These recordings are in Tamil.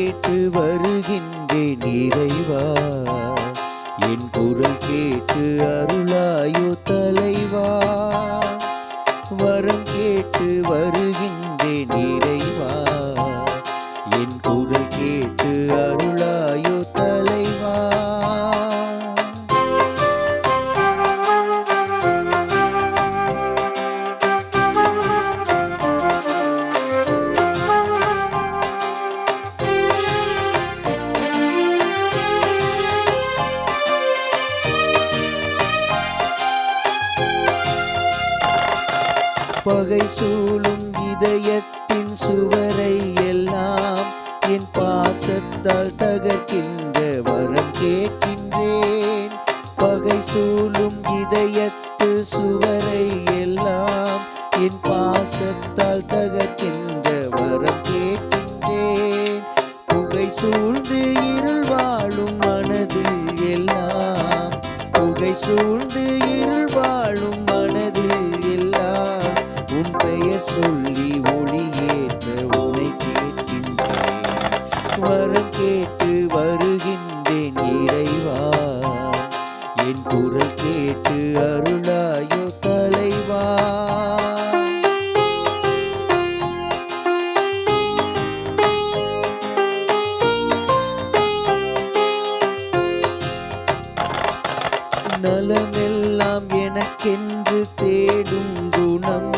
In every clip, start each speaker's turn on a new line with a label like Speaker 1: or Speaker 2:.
Speaker 1: கேட்டு வருகின்றேன் இறைவா, என் குரல் கேட்டு அருளாயோ தலைவா. வரம் கேட்டு வருகின்றேன் இறைவா, என் குரல் கேட்டு அருளாயோ தலைவா. பகை சூழும் இதயத்தின் சுவரை எல்லாம் என் பாசத்தால் தகர்க்கின்ற வரம் கேட்கின்றேன். பகை சூழும் இதயத்து சுவரை எல்லாம் என் பாசத்தால் தகர்க்கின்ற வரம் கேட்கின்றேன். புகை சூழ்ந்து இருள் வாழும் மனதில் எல்லாம், புகை சூழ்ந்து இருள் வாழும் மனதில் எல்லாம் உன் பெயர் சொல்லி ஒளியேற்ற உனை கேட்கின்றேன். வரம் கேட்டு வருகின்றேன் இறைவா, என் குரல் கேட்டு அருளாயோ தலைவா. நலமெல்லாம் எனக்கென்று தேடும் குணம்,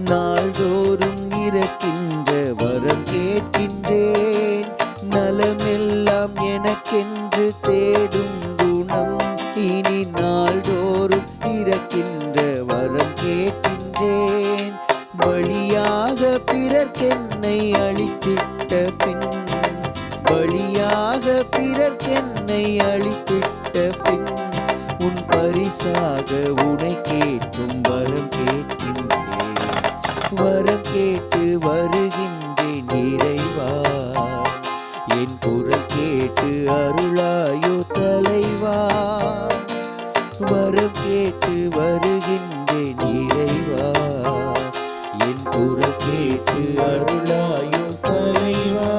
Speaker 1: நாள்தோறும் இறக்கின்ற வரம் கேட்கின்றேன். நலமெல்லாம் எனக்கென்று தேடும் குணம், இனி நாள்தோறும் இறக்கின்ற வரம் கேட்கின்றேன். வழியாக பிறர்க்கென்னை அளித்திட்ட பின், வழியாக பிறர்க்கென்னை அளித்திட்ட பின் உன் பரிசாக உனை கேட்கும் வரம் கேட்கின்றேன். வரம் கேட்டு வருகின்றேன் இறைவா, என் குரல் கேட்டு அருளாயோ தலைவா. வரம் கேட்டு வருகின்றேன் இறைவா, என் குரல் கேட்டு அருளாயோ தலைவா.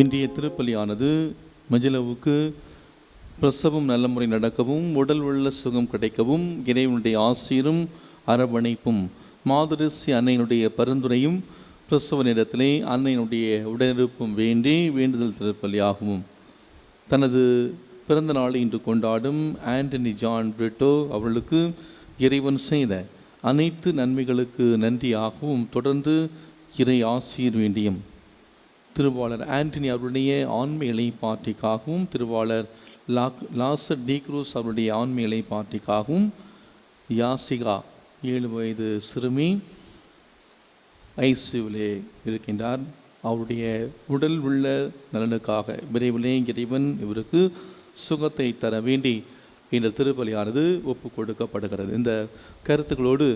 Speaker 2: இன்றைய திருப்பலியானது மஜிலவுக்கு பிரசவம் நல்ல முறை நடக்கவும், உடல் உள்ள சுகம் கிடைக்கவும், இறைவனுடைய ஆசீரும் அரவணைப்பும் மாதரசி அன்னையினுடைய பரிந்துரையும் பிரசவ நேரத்திலே அன்னையினுடைய உடனிருப்பும் வேண்டி வேண்டுதல் திருப்பலியாகவும் தனது பிறந்த நாளை இன்று கொண்டாடும் ஆண்டனி ஜான் பிரிட்டோ அவர்களுக்கு இறைவன் செய்த அனைத்து நன்மைகளுக்கு நன்றியாகவும் தொடர்ந்து இறை ஆசீர் வேண்டியும் திருவாளர் ஆண்டனி அவருடைய ஆண்மையிலை பாட்டிக்காகவும் திருவாளர் லாசர் டீக்ரூஸ் அவருடைய ஆண்மையிலை பாட்டிக்காகவும் யாசிகா 7 வயது சிறுமி ஐசியூவிலே இருக்கின்றார். அவருடைய உடல் உள்ள நலனுக்காக விரைவிலே இறைவன் இவருக்கு சுகத்தை தர வேண்டி இந்த திருப்பலியானது ஒப்பு கொடுக்கப்படுகிறது. இந்த கருத்துக்களோடு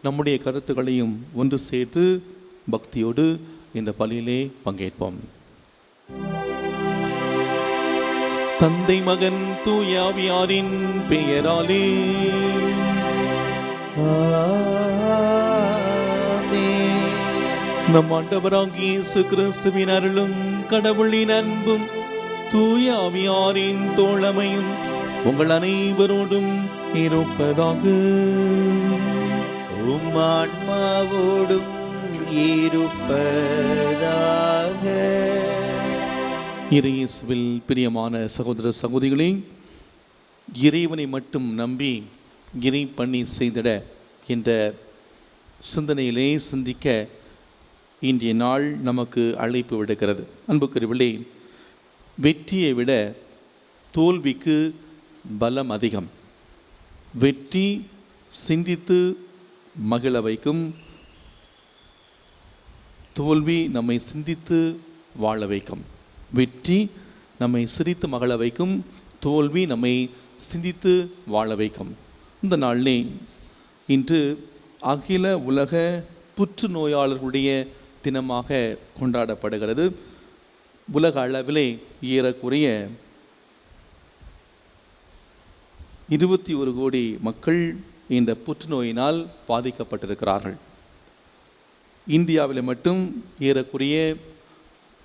Speaker 2: நம்முடைய கருத்துக்களையும் ஒன்று சேர்த்து பக்தியோடு இந்த பலியிலே பங்கேற்போம். தந்தை மகன் தூயாவியாரின் பெயராலே நம் ஆண்டவராகிய இயேசு கிறிஸ்துவின் அருளும் கடவுளின் அன்பும் தூயாவியாரின் தோழமையும் உங்கள் அனைவரோடும் இருப்பதாக.
Speaker 1: உம் ஆன்மாவோடும் இருப்பதாக.
Speaker 2: இறையேசுவில் பிரியமான சகோதர சகோதரிகளே, இறைவனை மட்டும் நம்பி இறை பண்ணி செய்திட என்ற சிந்தனையிலே சிந்திக்க இன்றைய நாள் நமக்கு அழைப்பு விடுக்கிறது. அன்புக்குரியவர்களே, வெற்றியை விட தோல்விக்கு பலம் அதிகம். வெற்றி சிந்தித்து மகிழ வைக்கும், தோல்வி நம்மை சிந்தித்து வாழ வைக்கும். வெற்றி நம்மை சிரித்து மகிழ வைக்கும், தோல்வி நம்மை சிந்தித்து வாழ வைக்கும். இந்த நாளிலே இன்று அகில உலக புற்றுநோயாளர்களுடைய தினமாக கொண்டாடப்படுகிறது. உலக அளவிலே ஏறக்குறைய 21 கோடி மக்கள் இந்த புற்றுநோயினால் பாதிக்கப்பட்டிருக்கிறார்கள். இந்தியாவில் மட்டும் ஏறக்குறைய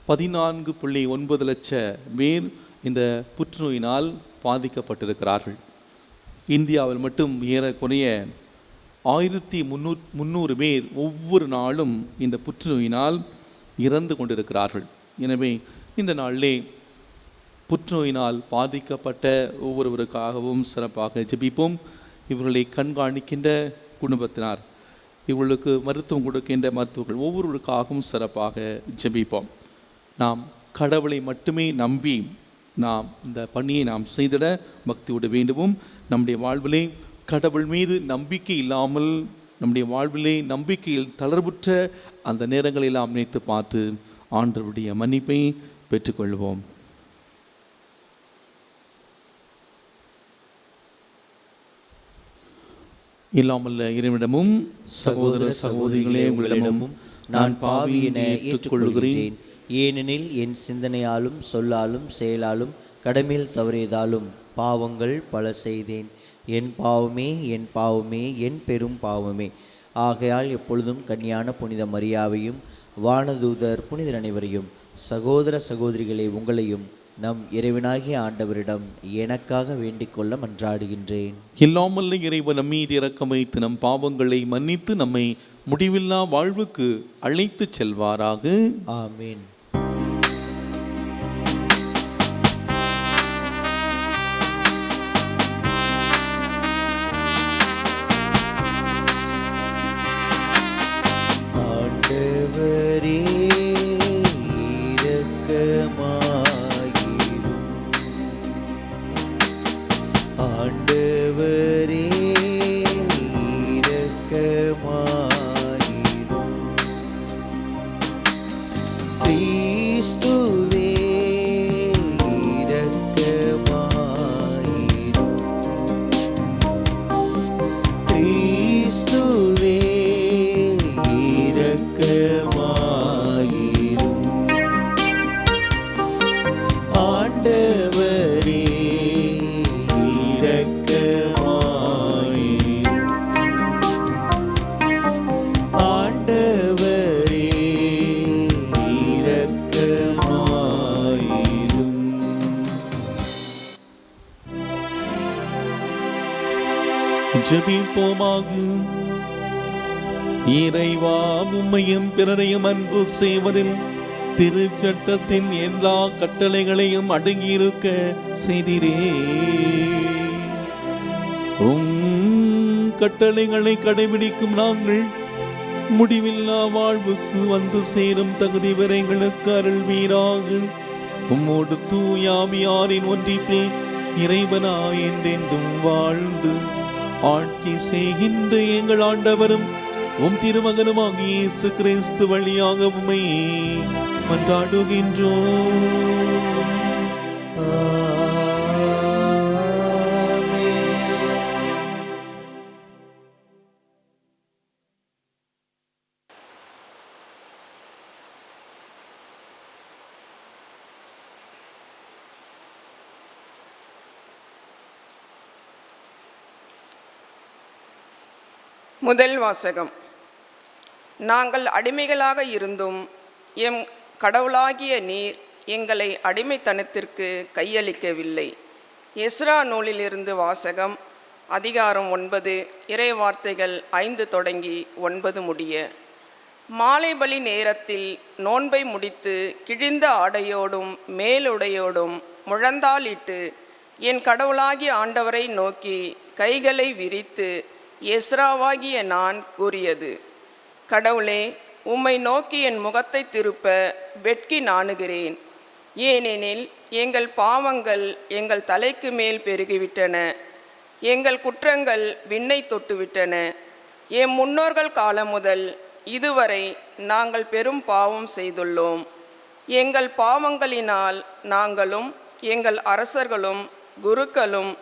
Speaker 2: 14.9 லட்சம் பேர் இந்த புற்றுநோயினால் பாதிக்கப்பட்டிருக்கிறார்கள். இந்தியாவில் மட்டும் ஏறக்குறைய 1300 பேர் ஒவ்வொரு நாளும் இந்த புற்றுநோயினால் இறந்து கொண்டிருக்கிறார்கள். எனவே இந்த நாளிலே புற்றுநோயினால் பாதிக்கப்பட்ட ஒவ்வொருவருக்காகவும் சிறப்பாக ஜெபிப்போம். இவர்களை கண்காணிக்கின்ற குடும்பத்தினார், இவர்களுக்கு மருத்துவம் கொடுக்கின்ற மருத்துவர்கள் ஒவ்வொருவருக்காகவும் சிறப்பாக ஜெபிப்போம். நாம் கடவுளை மட்டுமே நம்பி நாம் இந்த பணியை நாம் செய்திட பக்தியோடு வேண்டுவோம். நம்முடைய வாழ்விலே கடவுள் மீது நம்பிக்கை இல்லாமல், நம்முடைய வாழ்விலே நம்பிக்கையில் தளர்வுற்ற அந்த நேரங்களில் நாம் நினைத்து பார்த்து ஆண்டவருடைய மன்னிப்பை பெற்றுக்கொள்வோம். இல்லாமல்ல இறைவனிடமும் சகோதர சகோதரிகளே உங்களிடமும் நான் பாவி என ஏற்றுக்கொள்கிறேன்.
Speaker 1: ஏனெனில் என் சிந்தனையாலும் சொல்லாலும் செயலாலும் கடமையில் தவறியதாலும் பாவங்கள் பல செய்தேன். என் பாவமே, என் பாவமே, என் பெரும் பாவமே. ஆகையால் எப்பொழுதும் கன்னியான புனித மரியாவையும் வானதூதர் புனிதர் அனைவரையும் சகோதர சகோதரிகளை உங்களையும் நம் இறைவனாகிய ஆண்டவரிடம் எனக்காக வேண்டிக் கொள்ள மன்றாடுகின்றேன்.
Speaker 2: இல்லாமல்ல இறைவன் நம் மீது இரக்கம் வைத்து நம் பாவங்களை மன்னித்து நம்மை முடிவில்லா வாழ்வுக்கு அழைத்து செல்வாராக.
Speaker 1: ஆமீன். ஆண்டவரே ஆண்டவரே இரக்கமாயிரும். கிறிஸ்துவே இரக்கமாயிரும். கிறிஸ்துவே இரக்கமாயிரும். ஆண்டவரே
Speaker 2: ஜெபிப்போமாக. இறைவா, உம்மையும் பிறரையும் அன்பு செய்வதில் திருச்சட்டத்தின் எல்லா கட்டளைகளையும் அடங்கியிருக்க செய்திரே. கட்டளைகளை கடைபிடிக்கும் நாங்கள் முடிவில்லா வாழ்வுக்கு வந்து சேரும் தகுதி வரைகளுக்கு அருள்வீராக. உம்மோடு தூயாவியாரின் ஒன்றிப்பில் இறைவனாய் என்றென்றும் வாழ்ந்து ஆட்சி செய்கின்ற எங்கள் ஆண்டவரும் உம் திருமகனுமாகிய இயேசு கிறிஸ்து வழியாக உம்மை மன்றாடுகின்றோம்.
Speaker 3: முதல் வாசகம். நாங்கள் அடிமைகளாக இருந்தும் எம் கடவுளாகிய நீர் எங்களை அடிமைத்தனத்திற்கு கையளிக்கவில்லை. எஸ்ரா நூலிலிருந்து வாசகம். அதிகாரம் 9, இறை வார்த்தைகள் 5 தொடங்கி 9 முடிய. மாலை பலி நேரத்தில் நோன்பை முடித்து கிழிந்த ஆடையோடும் மேலுடையோடும் முழந்தாளிட்டு என் கடவுளாகிய ஆண்டவரை நோக்கி கைகளை விரித்து எஸ்ராவாகிய நான் கூறியது: கடவுளே, உம்மை நோக்கி என் முகத்தை திருப்ப வெட்கி நாணுகிறேன். ஏனெனில் எங்கள் பாவங்கள் எங்கள் தலைக்கு மேல் பெருகிவிட்டன, எங்கள் குற்றங்கள் விண்ணை தொட்டுவிட்டன. என் முன்னோர்கள் காலம் முதல் இதுவரை நாங்கள் பெரும் பாவம் செய்துள்ளோம். எங்கள் பாவங்களினால் நாங்களும் எங்கள் அரசர்களும் குருக்களும்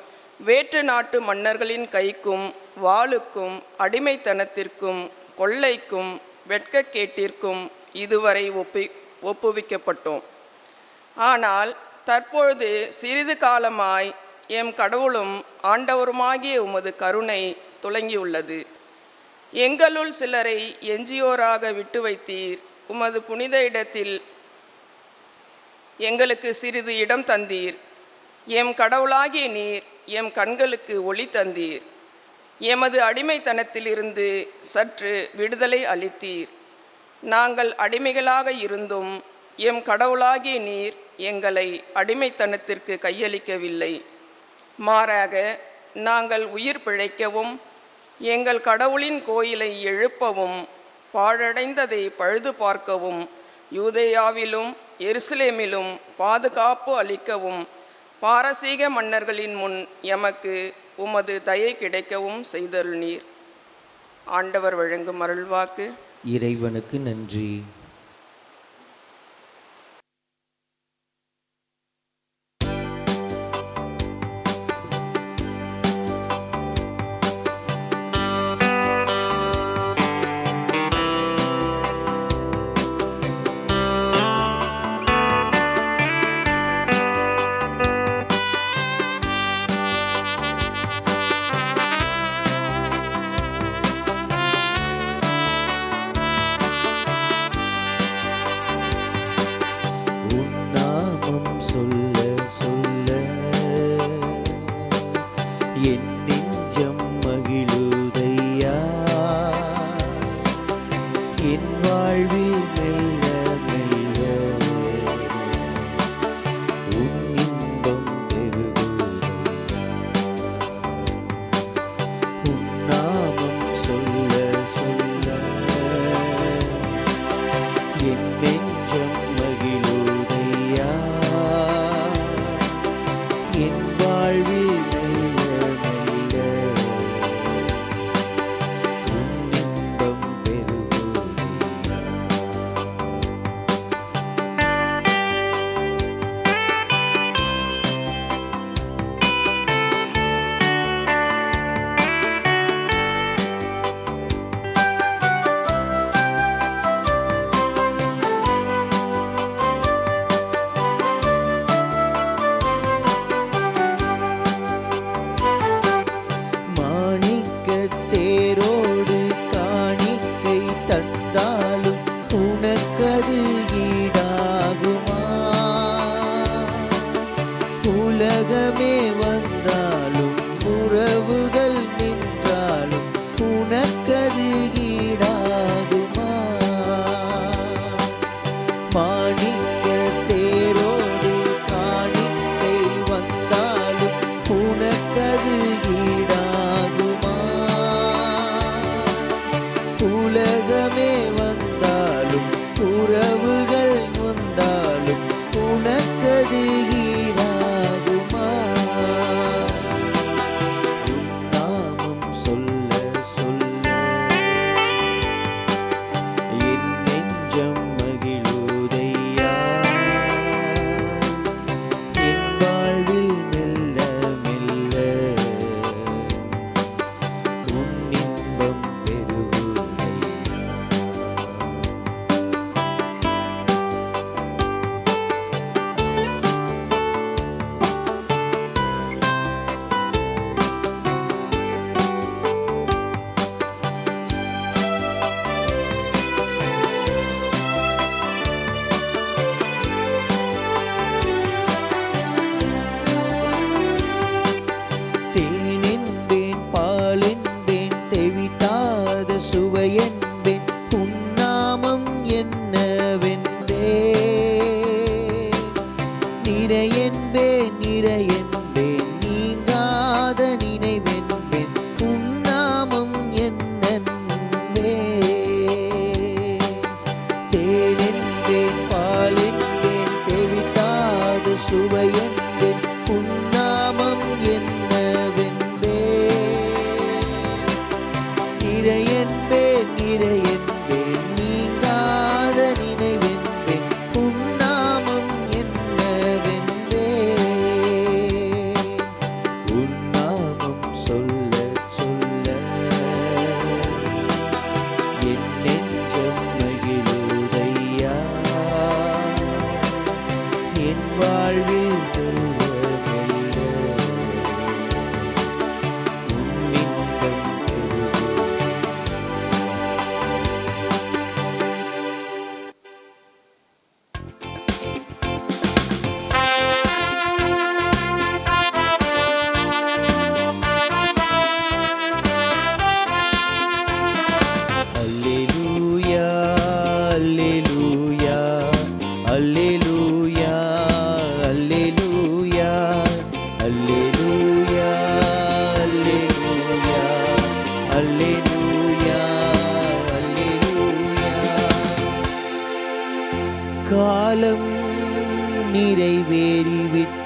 Speaker 3: வேற்று நாட்டு மன்னர்களின் கைக்கும் வாளுக்கும் அடிமைத்தனத்திற்கும் கொள்ளைக்கும் வெட்கக்கேட்டிற்கும் இதுவரை ஒப்புவிக்கப்பட்டோம். ஆனால் தற்பொழுது சிறிது காலமாய் எம் கடவுளும் ஆண்டவருமாகிய உமது கருணை துலங்கியுள்ளது. எங்களுள் சிலரை எஞ்சியோராக விட்டு வைத்தீர். உமது புனித இடத்தில் எங்களுக்கு சிறிது இடம் தந்தீர். எம் கடவுளாகிய நீர் எம் கண்களுக்கு ஒளி தந்தீர். எமது அடிமைத்தனத்திலிருந்து சற்று விடுதலை அளித்தீர். நாங்கள் அடிமைகளாக இருந்தும் எம் கடவுளாகிய நீர் எங்களை அடிமைத்தனத்திற்கு கையளிக்கவில்லை. மாறாக நாங்கள் உயிர் பிழைக்கவும் எங்கள் கடவுளின் கோயிலை எழுப்பவும் பாழடைந்ததை பழுது பார்க்கவும் யூதேயாவிலும் எருசலேமிலும் பாதுகாப்பு அளிக்கவும் பாரசீக மன்னர்களின் முன் எமக்கு உமது தயை கிடைக்கவும் செய்தருளீர். ஆண்டவர் வழங்கும் அருள்வாக்கு.
Speaker 1: இறைவனுக்கு நன்றி.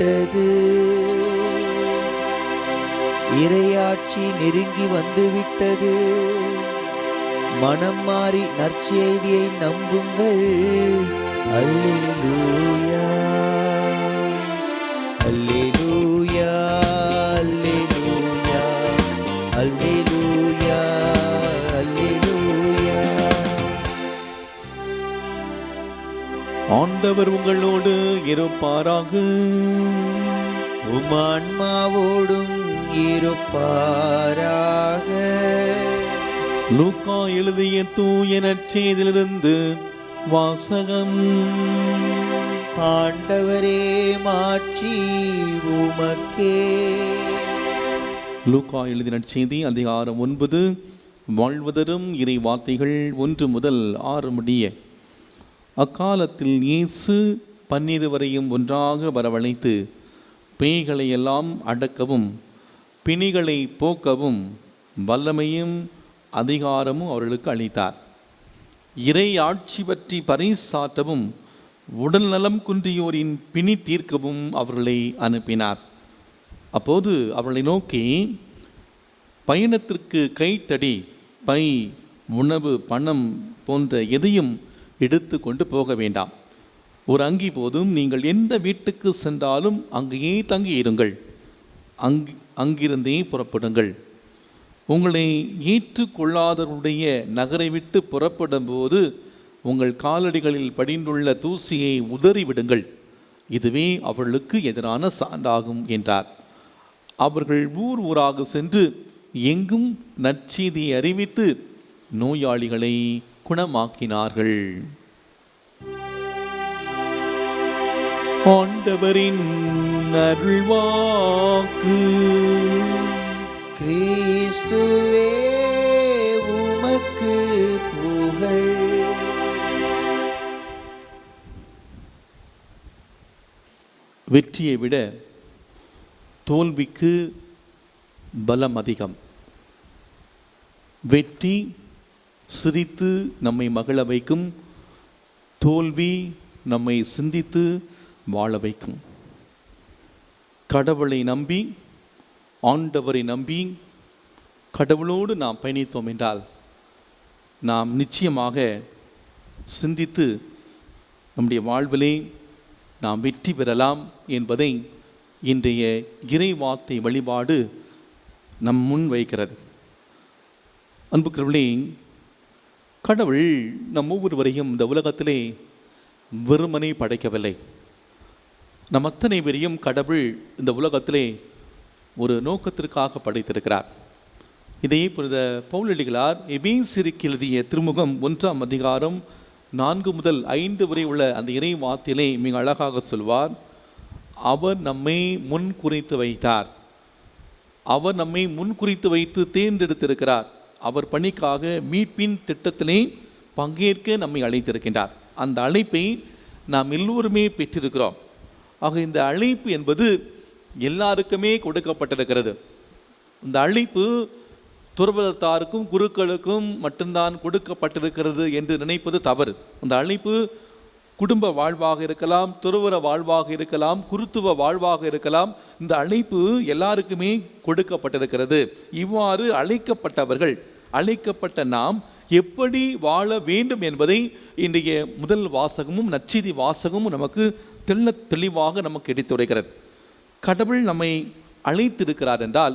Speaker 1: விட்டது. இறையாட்சி நெருங்கி வந்து விட்டது. மனம் மாறி நற்செய்தியை நம்புங்கள். அல்லேலூயா, அல்லேலூயா, அல்லேலூயா, அல்லேலூயா, அல்லேலூயா.
Speaker 2: ஆண்டவர் உங்களோடு இருப்பாராக.
Speaker 1: உம் ஆன்மாவோடும் இருப்பாராக.
Speaker 2: லூக்கா எழுதிய தூய நற்செய்தியிலிருந்து வாசகம்.
Speaker 1: ஆண்டவரே, மாட்சி உமக்கே.
Speaker 2: லூக்கா எழுதிய நற்செய்தி அதிகாரம் 9. வாழ்வதரும் இறை வார்த்தைகள் 1 முதல் 6 முடிய. அக்காலத்தில் இயேசு 12 ஒன்றாக வரவழைத்து பேய்களை எல்லாம் அடக்கவும் பிணிகளை போக்கவும் வல்லமையும் அதிகாரமும் அவர்களுக்கு அளித்தார். இறை ஆட்சி பற்றி பறைசாற்றவும் உடல் நலம் குன்றியோரின் பிணி தீர்க்கவும் அவர்களை அனுப்பினார். அப்போது அவர்களை நோக்கி, பயணத்திற்கு கைத்தடி, பை, உணவு, பணம் போன்ற எதையும் எடுத்து கொண்டு போக வேண்டாம். ஒரு அங்கி போதும். நீங்கள் எந்த வீட்டுக்கு சென்றாலும் அங்கேயே தங்கியிருங்கள். அங்கிருந்தே புறப்படுங்கள். உங்களை ஏற்றுக்கொள்ளாதவருடைய நகரை விட்டு புறப்படும் போது உங்கள் காலடிகளில் படிந்துள்ள தூசியை உதறிவிடுங்கள். இதுவே அவர்களுக்கு எதிரான சான்றாகும் என்றார். அவர்கள் ஊர் ஊராக சென்று எங்கும் நற்செய்தியை அறிவித்து நோயாளிகளை குணமாக்கினார்கள். ஆண்டவரின் அருள்வாக்கு.
Speaker 1: கிறிஸ்துவே, உமக்கு புகழ்.
Speaker 2: வெற்றியை விட தோல்விக்கு பலம் அதிகம். வெற்றி சிரித்து நம்மை மகிழ வைக்கும். தோல்வி நம்மை சிந்தித்து வாழ வைக்கும். கடவுளை நம்பி, ஆண்டவரை நம்பி கடவுளோடு நாம் பயணித்தோம் என்றால் நாம் நிச்சயமாக சிந்தித்து நம்முடைய வாழ்விலே நாம் வெற்றி பெறலாம் என்பதை இன்றைய இறைவார்த்தை வழிபாடு நம் முன் வைக்கிறது. அன்புக்குரியவர்களே, கடவுள் நம் ஒவ்வொருவரையும் இந்த உலகத்திலே வெறுமனே படைக்கவில்லை. நம் அத்தனை பேரையும் கடவுள் இந்த உலகத்திலே ஒரு நோக்கத்திற்காக படைத்திருக்கிறார். இதையே புனித பவுலடிகளார் எபேசியருக்கு எழுதிய திருமுகம் 1ஆம் அதிகாரம் 4 முதல் 5 வரை உள்ள அந்த இறை வார்த்தையிலே மிக அழகாக சொல்வார். அவர் நம்மை முன் குறித்து வைத்தார். அவர் நம்மை முன் குறித்து வைத்து தேர்ந்தெடுத்திருக்கிறார். அவர் பணிக்காக மீட்பின் திட்டத்திலே பங்கேற்க நம்மை அழைத்திருக்கின்றார். அந்த அழைப்பை நாம் எல்லோருமே பெற்றிருக்கிறோம். ஆக இந்த அழைப்பு என்பது எல்லாருக்குமே கொடுக்கப்பட்டிருக்கிறது. இந்த அழைப்பு துறவரத்தாருக்கும் குருக்களுக்கும் மட்டும்தான் கொடுக்கப்பட்டிருக்கிறது என்று நினைப்பது தவறு. அந்த அழைப்பு குடும்ப வாழ்வாக இருக்கலாம், துறவர வாழ்வாக இருக்கலாம், குருத்துவ வாழ்வாக இருக்கலாம். இந்த அழைப்பு எல்லாருக்குமே கொடுக்கப்பட்டிருக்கிறது. இவ்வாறு அழைக்கப்பட்டவர்கள், அழைக்கப்பட்ட நாம் எப்படி வாழ வேண்டும் என்பதை இன்றைய முதல் வாசகமும் நற்செய்தி வாசகமும் நமக்கு தெளிவாக நமக்கு எடுத்துரைக்கிறது. கடவுள் நம்மை அழைத்திருக்கிறார் என்றால்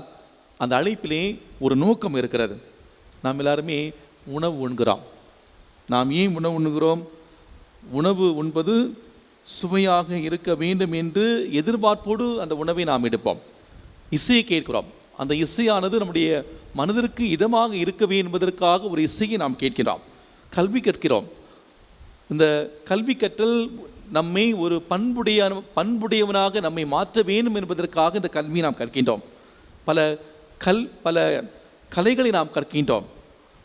Speaker 2: அந்த அழைப்பிலே ஒரு நோக்கம் இருக்கிறது. நாம் எல்லாருமே உணவு உண்கிறோம். நாம் ஏன் உணவு உண்கிறோம்? உணவு உண்பது சுவையாக இருக்க வேண்டும் என்று எதிர்பார்ப்போடு அந்த உணவை நாம் எடுப்போம். இசையை கேட்கிறோம். அந்த இசையானது நம்முடைய மனதிற்கு இதமாக இருக்கவே என்பதற்காக ஒரு இசையை நாம் கேட்கிறோம். கல்வி கற்கிறோம். இந்த கல்வி கற்றல் நம்மை ஒரு பண்புடையவனாக நம்மை மாற்ற வேண்டும் என்பதற்காக இந்த கல்வியை நாம் கற்கின்றோம். பல கலைகளை நாம் கற்கின்றோம்.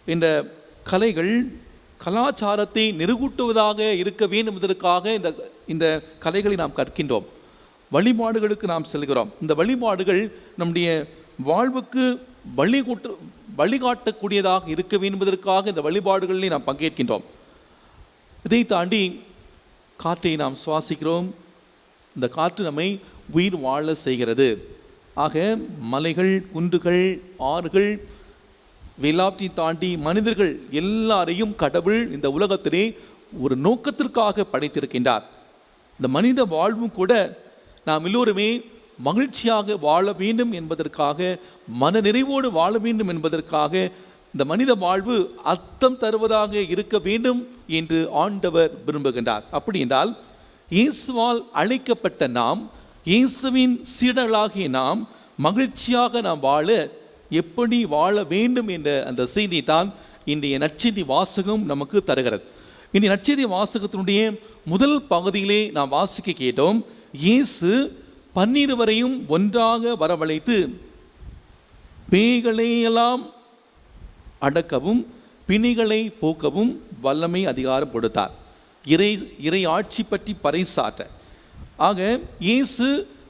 Speaker 2: இந்த கலைகள் கலாச்சாரத்தை நிறுவூட்டுவதாக இருக்க வேண்டும் என்பதற்காக இந்த கலைகளை நாம் கற்கின்றோம். வழிபாடுகளுக்கு நாம் செல்கிறோம். இந்த வழிபாடுகள் நம்முடைய வாழ்வுக்கு வழிகாட்டக்கூடியதாக இருக்க வேண்டும் என்பதற்காக இந்த வழிபாடுகளில் நாம் பங்கேற்கின்றோம். இதை தாண்டி காற்றை நாம் சுவாசிக்கிறோம், இந்த காற்று நம்மை உயிர் வாழ செய்கிறது. ஆக மலைகள், குன்றுகள், ஆறுகள் எல்லாவற்றையும் தாண்டி மனிதர்கள் எல்லாரையும் கடவுள் இந்த உலகத்திலே ஒரு நோக்கத்திற்காக படைத்திருக்கின்றார். இந்த மனித வாழ்வும் கூட நாம் எல்லோருமே மகிழ்ச்சியாக வாழ வேண்டும் என்பதற்காக, மன நிறைவோடு வாழ வேண்டும் என்பதற்காக, இந்த மனித வாழ்வு அர்த்தம் தருவதாக இருக்க வேண்டும் என்று ஆண்டவர் விரும்புகின்றார். அப்படி என்றால் இயேசுவால் அழைக்கப்பட்ட நாம், இயேசுவின் சீடர்களாகிய நாம் மகிழ்ச்சியாக நாம் வாழ எப்படி வாழ வேண்டும் என்ற அந்த செய்தி தான் இன்றைய நற்செய்தி வாசகம் நமக்கு தருகிறது. இன்றைய நற்செய்தி வாசகத்தினுடைய முதல் பகுதியிலே நாம் வாசிக்க கேட்டோம், இயேசு 12 ஒன்றாக வரவழைத்து பேய்களையெல்லாம் அடக்கவும் பிணிகளை போக்கவும் வல்லமை அதிகாரம் கொடுத்தார். இறை ஆட்சி பற்றி பறைசாற்ற. ஆக இயேசு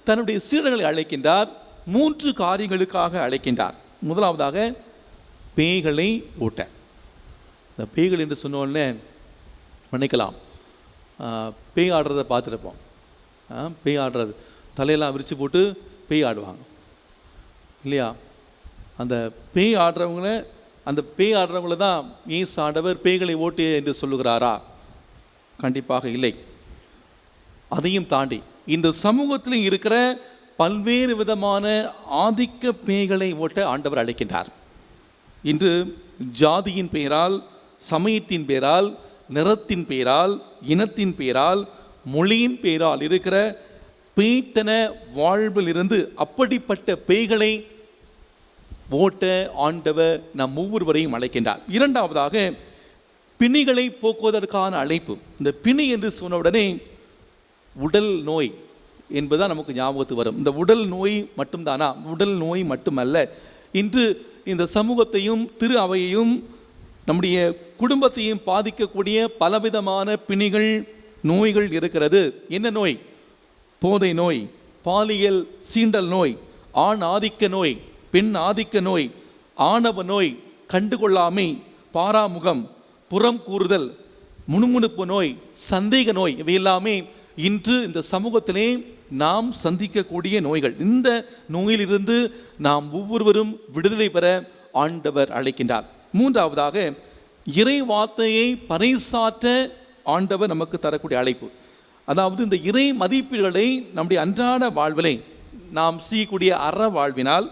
Speaker 2: தன்னுடைய சீடர்களை அழைக்கின்றார். 3 காரியங்களுக்காக அழைக்கின்றார். முதலாவதாக பேய்களை ஓட்ட. இந்த பேய்கள் என்று சொன்னோடனே நினைக்கலாம், பேய் ஆடுறதை பார்த்துருப்போம். பேய் ஆடுறது, தலையெல்லாம் விரித்து போட்டு பேய் ஆடுவாங்க இல்லையா? அந்த பேய் ஆடுறவங்கள தான் இயேசு ஆண்டவர் பேய்களை ஓட்டு என்று சொல்லுகிறாரா? கண்டிப்பாக இல்லை. அதையும் தாண்டி இந்த சமூகத்தில் இருக்கிற பல்வேறு விதமான ஆதிக்க பேய்களை ஓட்ட ஆண்டவர் அழைக்கின்றார். இன்று ஜாதியின் பெயரால், சமயத்தின் பெயரால், நிறத்தின் பெயரால், இனத்தின் பெயரால், மொழியின் பெயரால் இருக்கிற பேய்த்தன வாழ்வில் இருந்து அப்படிப்பட்ட பேய்களை ஓட்ட ஆண்டவர் நம் ஒவ்வொருவரையும் அழைக்கின்றார். இரண்டாவதாக பிணிகளை போக்குவதற்கான அழைப்பு. இந்த பிணி என்று சொன்ன உடனே உடல் நோய் என்பதுதான் நமக்கு ஞாபகத்துக்கு வரும். இந்த உடல் நோய் மட்டும்தானா? உடல் நோய் மட்டுமல்ல, இன்று இந்த சமூகத்தையும் திரு அவையையும் நம்முடைய குடும்பத்தையும் பாதிக்கக்கூடிய பலவிதமான பிணிகள், நோய்கள் இருக்கிறது. என்ன நோய்? போதை நோய், பாலியல் சீண்டல் நோய், ஆண் ஆதிக்க நோய், பெண் ஆதிக்க நோய், ஆணவ நோய், கண்டுகொள்ளாமை, பாராமுகம், புறம் கூறுதல், முணுமுணுப்பு நோய், சந்தேக நோய், இவை எல்லாமே இன்று இந்த சமூகத்திலே நாம் சந்திக்கக்கூடிய நோய்கள். இந்த நோயிலிருந்து நாம் ஒவ்வொருவரும் விடுதலை பெற ஆண்டவர் அழைக்கின்றார். மூன்றாவதாக இறை வார்த்தையை பறைசாற்ற ஆண்டவர் நமக்கு தரக்கூடிய அழைப்பு. அதாவது இந்த இறை மதிப்பீடுகளை நம்முடைய அன்றாட வாழ்விலை நாம் செய்யக்கூடிய அற வாழ்வினால்,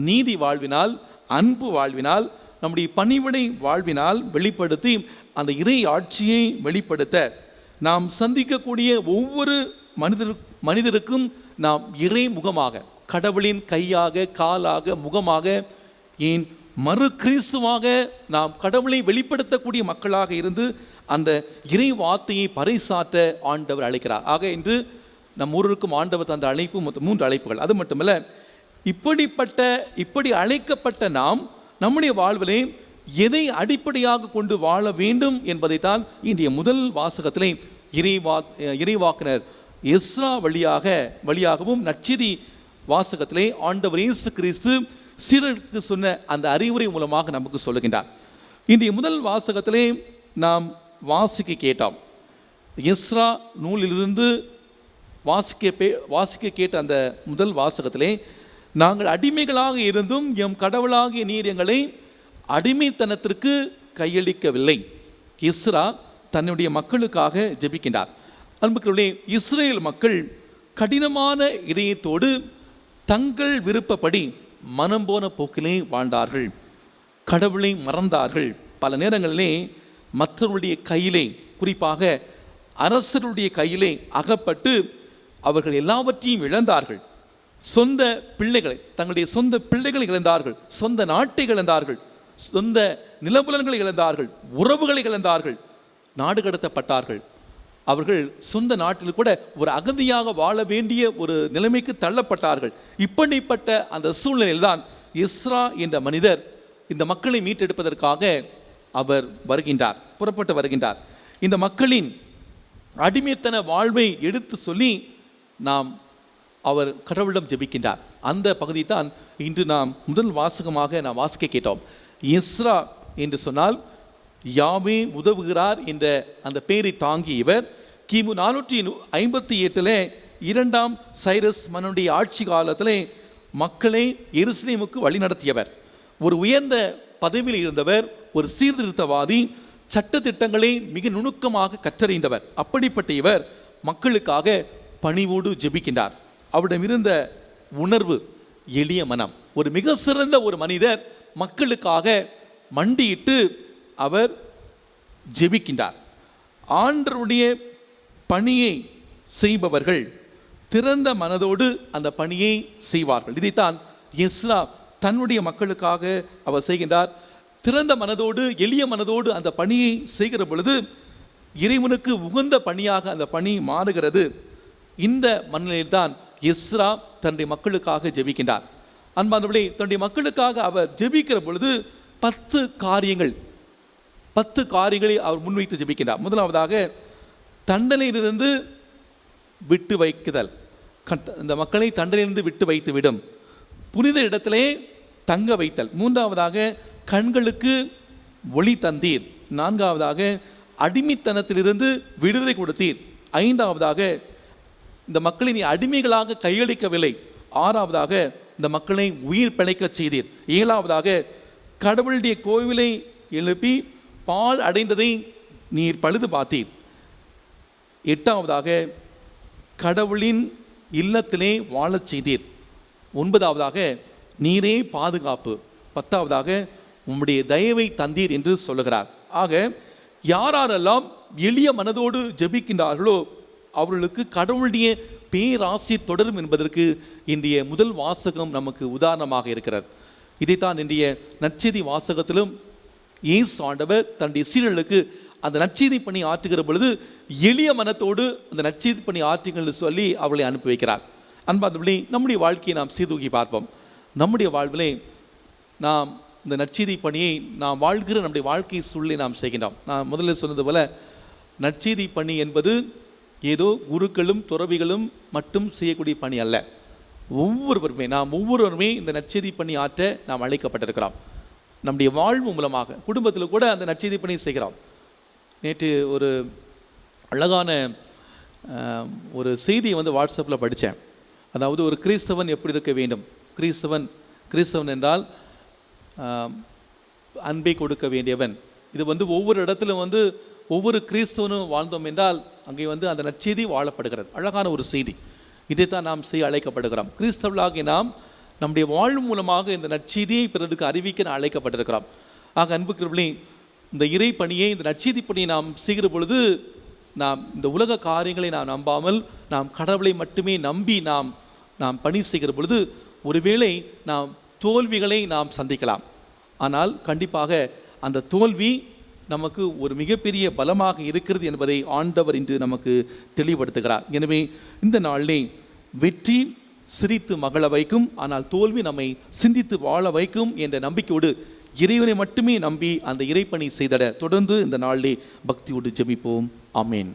Speaker 2: நீதி வாழ்வினால், அன்பு வாழ்வினால், நம்முடைய பணிவிடை வாழ்வினால் வெளிப்படுத்தி அந்த இறை ஆட்சியை வெளிப்படுத்த நாம் சந்திக்கக்கூடிய ஒவ்வொரு மனிதருக்கும் நாம் இறை முகமாக, கடவுளின் கையாக, காலாக, முகமாக, ஏன் மறு கிறிஸ்துவாக நாம் கடவுளை வெளிப்படுத்தக்கூடிய மக்களாக இருந்து அந்த இறை வார்த்தையை பறைசாற்ற ஆண்டவர் அழைக்கிறார். ஆக இன்று நம் ஒருவருக்கும் ஆண்டவர் தந்த அழைப்பு 3 அழைப்புகள். அது மட்டுமல்ல, இப்படி அழைக்கப்பட்ட நாம் நம்முடைய வாழ்விலே எதை அடிப்படையாக கொண்டு வாழ வேண்டும் என்பதைத்தான் இன்றைய முதல் வாசகத்திலே இறைவாக்கினர் எஸ்ரா வழியாகவும் நற்செய்தி வாசகத்திலே ஆண்டவர் இயேசு கிறிஸ்து சீடருக்கு சொன்ன அந்த அறிவுரை மூலமாக நமக்கு சொல்லுகின்றார். இன்றைய முதல் வாசகத்திலே நாம் வாசிக்க கேட்டோம். எஸ்ரா நூலிலிருந்து வாசிக்க கேட்ட அந்த முதல் வாசகத்திலே, நாங்கள் அடிமைகளாக இருந்தும் எம் கடவுளாகிய நீர் எங்களை அடிமைத்தனத்திற்கு கையளிக்கவில்லை. எஸ்ரா தன்னுடைய மக்களுக்காக ஜெபிக்கின்றார். அன்புக்குள்ளே, இஸ்ரேல் மக்கள் கடினமான இதயத்தோடு தங்கள் விருப்பப்படி மனம் போன போக்கிலே வாழ்ந்தார்கள். கடவுளை மறந்தார்கள். பல நேரங்களிலே மற்றவருடைய கையிலே, குறிப்பாக அரசருடைய கையிலே அகப்பட்டு அவர்கள் எல்லாவற்றையும் இழந்தார்கள். சொந்த பிள்ளைகளை, தங்களுடைய சொந்த பிள்ளைகளை இழந்தார்கள், சொந்த நாட்டை இழந்தார்கள், சொந்த நிலபுலன்களை இழந்தார்கள், உறவுகளை இழந்தார்கள், நாடு கடத்தப்பட்டார்கள். அவர்கள் சொந்த நாட்டில் கூட ஒரு அகதியாக வாழ வேண்டிய ஒரு நிலைமைக்கு தள்ளப்பட்டார்கள். இப்படிப்பட்ட அந்த சூழ்நிலையில் தான் எஸ்ரா என்ற மனிதர் இந்த மக்களை மீட்டெடுப்பதற்காக அவர் புறப்பட்டு வருகின்றார். இந்த மக்களின் அடிமைத்தன வாழ்வை எடுத்து சொல்லி அவர் கடவுளிடம் ஜெபிக்கின்றார். அந்த பகுதி தான் இன்று நாம் முதல் வாசகமாக நாம் வாசிக்க கேட்டோம். எஸ்ரா என்று சொன்னால் யாவே உதவுகிறார் என்ற அந்த பெயரை தாங்கி இவர் கிமு 458 2ஆம் சைரஸ் மன்னனுடைய ஆட்சி காலத்திலே மக்களை எருசலேமுக்கு வழி நடத்தியவர், ஒரு உயர்ந்த பதவியில் இருந்தவர், ஒரு சீர்திருத்தவாதி, சட்டத்திட்டங்களை மிக நுணுக்கமாக கற்றறிந்தவர். அப்படிப்பட்ட இவர் மக்களுக்காக பணிவோடு ஜெபிக்கின்றார். அவரிடம் இருந்த உணர்வு எளிய மனம். ஒரு மிக சிறந்த ஒரு மனிதர் மக்களுக்காக மண்டியிட்டு அவர் ஜெபிக்கின்றார். ஆண்டவருடைய பணியை செய்பவர்கள் திறந்த மனதோடு அந்த பணியை செய்வார்கள். இதைத்தான் எஸ்ரா தன்னுடைய மக்களுக்காக அவர் செய்கின்றார். திறந்த மனதோடு எளிய மனதோடு அந்த பணியை செய்கிற பொழுது இறைவனுக்கு உகந்த பணியாக அந்த பணி மாறுகிறது. இந்த மனநிலையில்தான் எஸ்ரா தன்னுடைய மக்களுக்காக ஜெபிக்கின்றார். அன்பானவர்களே, தன்னுடைய மக்களுக்காக அவர் ஜெபிக்கிற பொழுது 10 காரியங்களை அவர் முன்வைத்து ஜெபிக்கின்றார். முதலாவதாக தண்டனையிலிருந்து விட்டு வைக்குதல், இந்த மக்களை தண்டனையிலிருந்து விட்டு வைத்து விடும். புனித இடத்திலே தங்க வைத்தல். 3ஆவதாக கண்களுக்கு ஒளி தந்தீர். 4ஆவதாக அடிமைத்தனத்திலிருந்து விடுதலை கொடுத்தீர். 5ஆவதாக இந்த மக்களை நீ அடிமைகளாக கையளிக்கவில்லை. 6ஆவதாக இந்த மக்களை உயிர் பிழைக்க செய்தீர். 7ஆவதாக கடவுளுடைய கோவிலை எழுப்பி பால் அடைந்ததை நீர் பழுது பார்த்தீர். 8ஆவதாக கடவுளின் இல்லத்திலே வாழச் செய்தீர். 9ஆவதாக நீரே பாதுகாப்பு. 10ஆவதாக உம்முடைய தயவை தந்தீர் என்று சொல்லுகிறார். ஆக யாரெல்லாம் எளிய மனதோடு ஜெபிக்கின்றார்களோ அவர்களுக்கு கடவுளுடைய பேராசி தொடரும் என்பதற்கு இன்றைய முதல் வாசகம் நமக்கு உதாரணமாக இருக்கிறது. இதைத்தான் இன்றைய நற்செய்தி வாசகத்திலும் இயேசு ஆண்டவர் தன்னுடைய சீடர்களுக்கு அந்த நற்செய்தி பணி ஆற்றுகிற பொழுது எளிய மனத்தோடு அந்த நற்செய்தி பணி ஆற்றுங்கள் சொல்லி அவர்களை அனுப்பி வைக்கிறார். அன்பார்ந்தவர்களே, நம்முடைய வாழ்க்கையை நாம் சீர்தூக்கி பார்ப்போம். நம்முடைய வாழ்விலே நாம் இந்த நற்செய்தி பணியை நாம் வாழ்கிற நம்முடைய வாழ்க்கை சூழலை நாம் செய்கின்றோம். நான் முதல்ல சொன்னது போல நற்செய்தி பணி என்பது ஏதோ குருக்களும் துறவிகளும் மட்டும் செய்யக்கூடிய பணி அல்ல. நாம் ஒவ்வொருவருமே இந்த நற்செய்தி பணி ஆற்ற நாம் அழைக்கப்பட்டிருக்கிறோம். நம்முடைய வாழ்வு மூலமாக குடும்பத்தில் கூட அந்த நற்செய்தி பணி செய்கிறோம். நேற்று ஒரு அழகான ஒரு செய்தியை வாட்ஸ்அப்பில் படித்தேன். அதாவது ஒரு கிறிஸ்தவன் எப்படி இருக்க வேண்டும், கிறிஸ்தவன் என்றால் அன்பை கொடுக்க வேண்டியவன். இது ஒவ்வொரு இடத்துல ஒவ்வொரு கிறிஸ்தவனும் வாழ்ந்தோம் என்றால் அங்கே அந்த நற்செய்தி வாழப்படுகிறது. அழகான ஒரு செய்தி. இதைத்தான் நாம் செய்ய அழைக்கப்படுகிறோம். கிறிஸ்தவர்களாகிய நாம் நம்முடைய வாழ்வு மூலமாக இந்த நற்செய்தியை பிறருக்கு அறிவிக்க அழைக்கப்பட்டிருக்கிறோம். ஆக அன்புக்குரியவர்களே, இந்த இறை பணியை, இந்த நற்செய்தி பணியை நாம் செய்கிற பொழுது நாம் இந்த உலக காரியங்களை நாம் நம்பாமல் நாம் கடவுளை மட்டுமே நம்பி நாம் பணி செய்கிற பொழுது ஒருவேளை நாம் தோல்விகளை நாம் சந்திக்கலாம். ஆனால் கண்டிப்பாக அந்த தோல்வி நமக்கு ஒரு மிகப்பெரிய பலமாக இருக்கிறது என்பதை ஆண்டவர் இன்று நமக்கு தெளிவுபடுத்துகிறார். எனவே இந்த நாளிலே வெற்றி சிரித்து மகள வைக்கும், ஆனால் தோல்வி நம்மை சிந்தித்து வாழ வைக்கும் என்ற நம்பிக்கையோடு இறைவனை மட்டுமே நம்பி அந்த இறைப்பணி செய்திட தொடர்ந்து இந்த நாளிலே பக்தியோடு ஜெபிப்போம். ஆமேன்.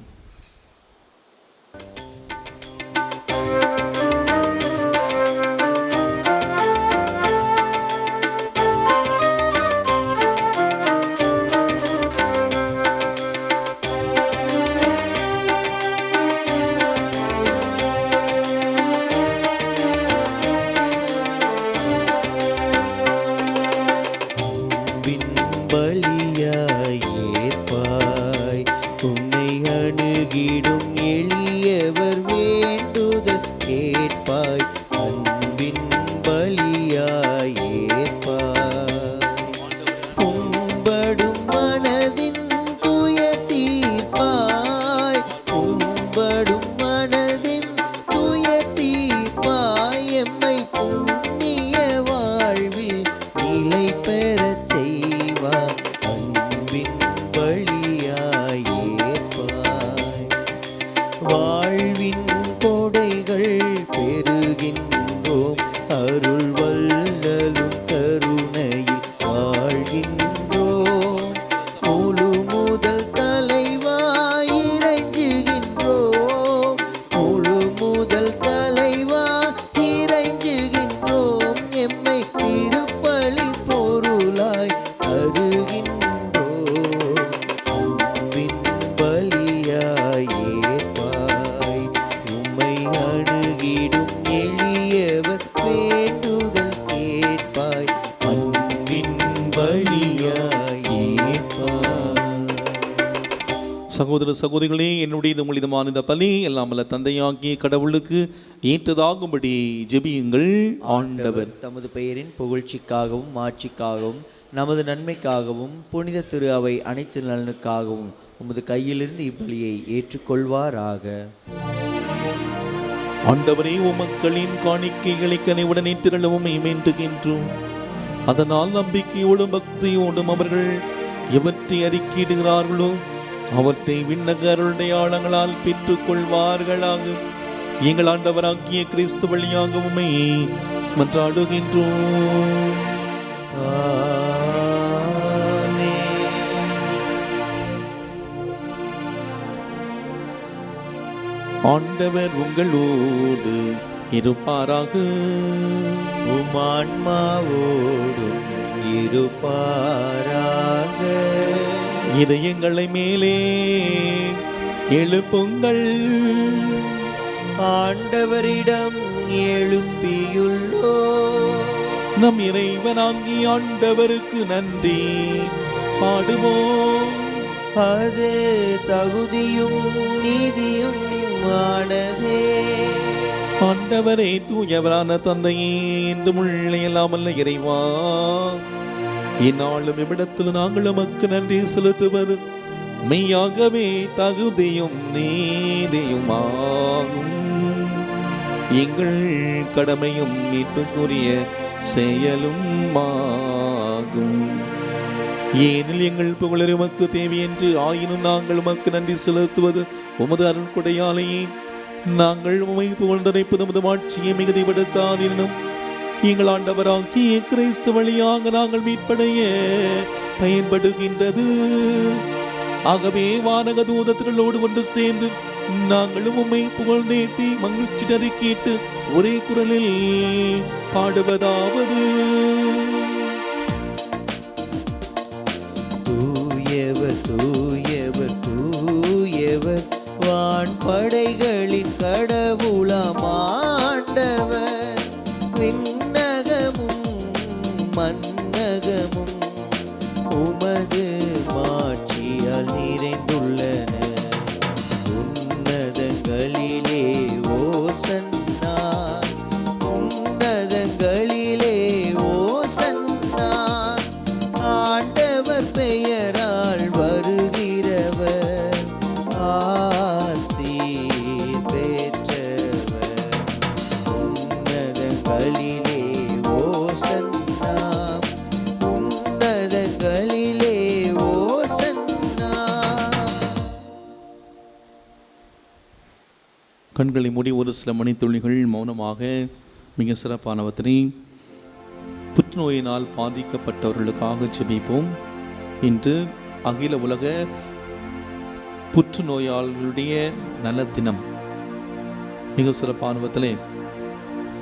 Speaker 1: பலியாய் ஏற்பாய் உன்னை அணு
Speaker 2: சகோதர சகோதரிகளே, என்னுடைய இந்த உங்களிதமான இந்த பலி எல்லாம் வல்ல தந்தையாகிய கடவுளுக்கு ஏற்றதாகும்படி ஜெபியுங்கள். ஆண்டவர்
Speaker 1: தமது பெயரின் புகழ்ச்சிக்காகவும் மாட்சிக்காகவும் நமது நன்மைக்காகவும் புனித திரு அவை அனைத்து நலனுக்காகவும் உமது கையிலிருந்து இப்பலியை ஏற்றுக்கொள்வாராக.
Speaker 2: ஆண்டவரே, உமக்களின் காணிக்கைகளை கனிவுடனே திரளவும் வேண்டுகின்றோம். அதனால் நம்பிக்கையோடும் பக்தியோடும் அவர்கள் எவற்றை அறிக்கையிடுகிறார்களோ அவற்றை விண்ணக அருள்டையாளங்களால் பெற்றுக் கொள்வார்களாக. எங்கள் ஆண்டவராகிய கிறிஸ்து வழியாக உம்மை மன்றாடுகின்றோம். ஆண்டவர் உங்களோடு இருப்பாராக.
Speaker 1: உம் ஆன்மாவோடும் இருப்பாராக.
Speaker 2: இதயங்களை மேலே எழுப்புங்கள்.
Speaker 1: ஆண்டவரிடம் எழுப்பியுள்ளோ.
Speaker 2: நம் இறைவனாகிய ஆண்டவருக்கு நன்றி பாடுவோம்.
Speaker 1: அது தகுதியும் நீதியும் ஆனதே.
Speaker 2: ஆண்டவரே, தூயவரான தந்தையே, என்றும் உள்ள இல்லாமல்ல இறைவா, இந்நாளும் இவ்விடத்தில் நாங்கள் உமக்கு நன்றி செலுத்துவது மெய்யாகவே தகுதியும் நீதியுமாகும். எங்கள் கடமையும் மீட்புக்குரிய செயலும் ஆகும். ஏனில் எங்கள் புகழர் உமக்கு தேவை என்று ஆயினும் நாங்கள் உமக்கு நன்றி செலுத்துவது உமது அருள் கொடையாலேயே. நாங்கள் உம்மை புகழ்ந்துரைப்பது உமது ஆட்சியை மிகுதிப்படுத்தாதினும் எங்கள் ஆண்டவராகிய கிறிஸ்து வழியாக நாங்கள் மீட்படைய பயன்படுகின்றது. ஆகவே வானக தூதத்தினரோடு ஒன்று சேர்ந்து நாங்களும் உம்மை புகழ்ந்தேத்தி மகிழ்ச்சி அறிக்கையிட்டு ஒரே குரலில் பாடுவதாவது:
Speaker 1: தூயவர் தூயவர் தூயவர் வான்படைகளின் கடவுளாம் ஆண்டவர். விண்ணகமும் மன்னகமும் உமது மாட்சியால் நிறைந்துள்ளன. உன்னதங்களிலே ஓசன்னா, உன்னதங்களிலே ஓசன்னா. ஆண்டவர் பெயரால் வருகிறவர் ஆசி பெற்றவர். உன்னதங்களிலே ஓசன்னா, உன்னதங்களிலே ஓசன்னா.
Speaker 2: கண்களை மூடி ஒரு சில மணித்துளிகள் மௌனமாக மிக சிறப்பானவற்றை புற்றுநோயினால் பாதிக்கப்பட்டவர்களுக்காக ஜெபிப்போம். இன்று அகில உலக புற்றுநோயாளர்களுடைய நல தினம். மிக சிறப்பானவத்திலே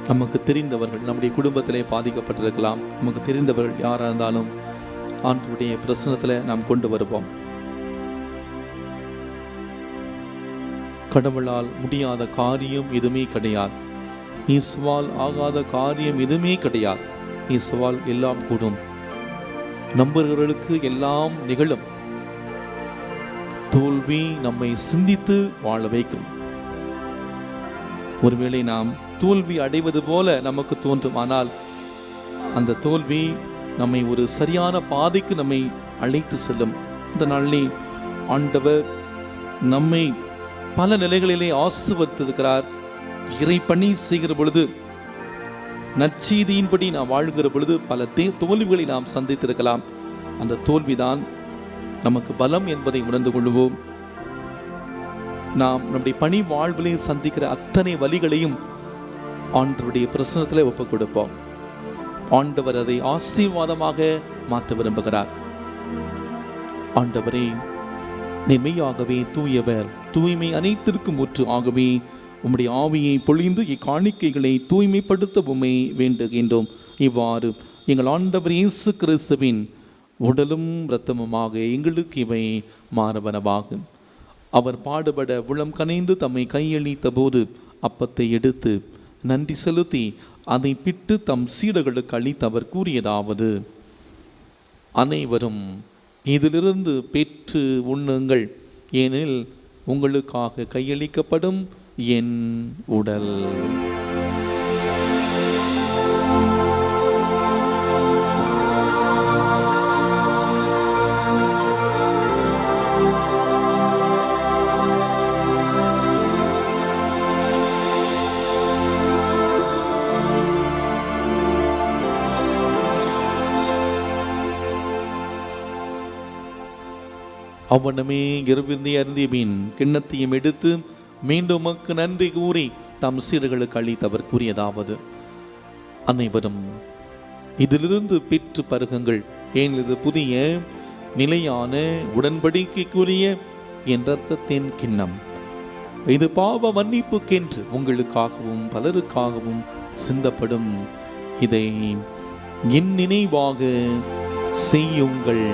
Speaker 2: நமக்கு தெரிந்தவர்கள், நம்முடைய குடும்பத்திலே பாதிக்கப்பட்டிருக்கலாம், நமக்கு தெரிந்தவர்கள் யாராக இருந்தாலும் ஆண்டவருடைய பிரசன்னத்தில் நாம் கொண்டு வருவோம். கடவுளால் முடியாத காரியம் எதுவுமே கிடையாது. இயேசுவால் ஆகாத காரியம் எதுவுமே கிடையாது. இயேசுவால் எல்லாம் கூடும். நம்புகிறவர்களுக்கு எல்லாம் நிகழும். தோல்வி நம்மை சிந்தித்து வாழ வைக்கும். ஒருவேளை நாம் தோல்வி அடைவது போல நமக்கு தோன்றும், ஆனால் அந்த தோல்வி நம்மை ஒரு சரியான பாதைக்கு நம்மை அழைத்து செல்லும். இந்த நாளிலே ஆண்டவர் நம்மை பல நிலைகளிலே ஆசீர்வதித்திருக்கிறார். இறை பணி செய்கிற பொழுது, நற்செய்தியின்படி நாம் வாழ்கிற பொழுது பல தோல்விகளை நாம் சந்தித்திருக்கலாம். அந்த தோல்விதான் நமக்கு பலம் என்பதை உணர்ந்து கொள்வோம். நாம் நம்முடைய பணி வாழ்விலே சந்திக்கிற அத்தனை வலிகளையும் ஆண்டவருடைய பிரசன்னத்திலே ஒப்புக் கொடுப்போம். ஆண்டவர் அதை ஆசீர்வாதமாக மாற்ற விரும்புகிறார். ஆண்டவரே, மெய்யாகவே தூயவர், தூய்மை அனைத்திற்கும் ஊற்று. ஆகவே உம்முடைய ஆவியை பொழிந்து இக்காணிக்கைகளை தூய்மைப்படுத்த உம்மை வேண்டுகின்றோம். இவ்வாறு எங்கள் ஆண்டவர் இயேசு கிறிஸ்துவின் உடலும் இரத்தமுமாக எங்களுக்கு இவை மாறவனவாகும். அவர் பாடுபட உளம் கனைந்து தம்மை கையளித்த போது அப்பத்தை எடுத்து நன்றி செலுத்தி அதை பிட்டு தம் சீடர்களுக்கு அளித்து அவர் கூறியதாவது: அனைவரும் இதிலிருந்து பெற்று உண்ணுங்கள். ஏனெனில் உங்களுக்காக கையளிக்கப்படும் என் உடல். அவ்வண்ணமே இரவிருந்தை அருந்திய பின் கிண்ணத்தையும் எடுத்து மீண்டும் உமக்கு நன்றி கூறி தம் சீடர்களுக்கு அளித்தவர் கூறியதாவது: அனைவரும் இதிலிருந்து பெற்று பருகுங்கள், ஏன் இது புதிய நிலையான உடன்படிக்கைக்குரிய என் இரத்தத்தின் கிண்ணம். இது பாவ மன்னிப்புக்கென்று உங்களுக்காகவும் பலருக்காகவும் சிந்தப்படும். இதை என் நினைவாக செய்யுங்கள்.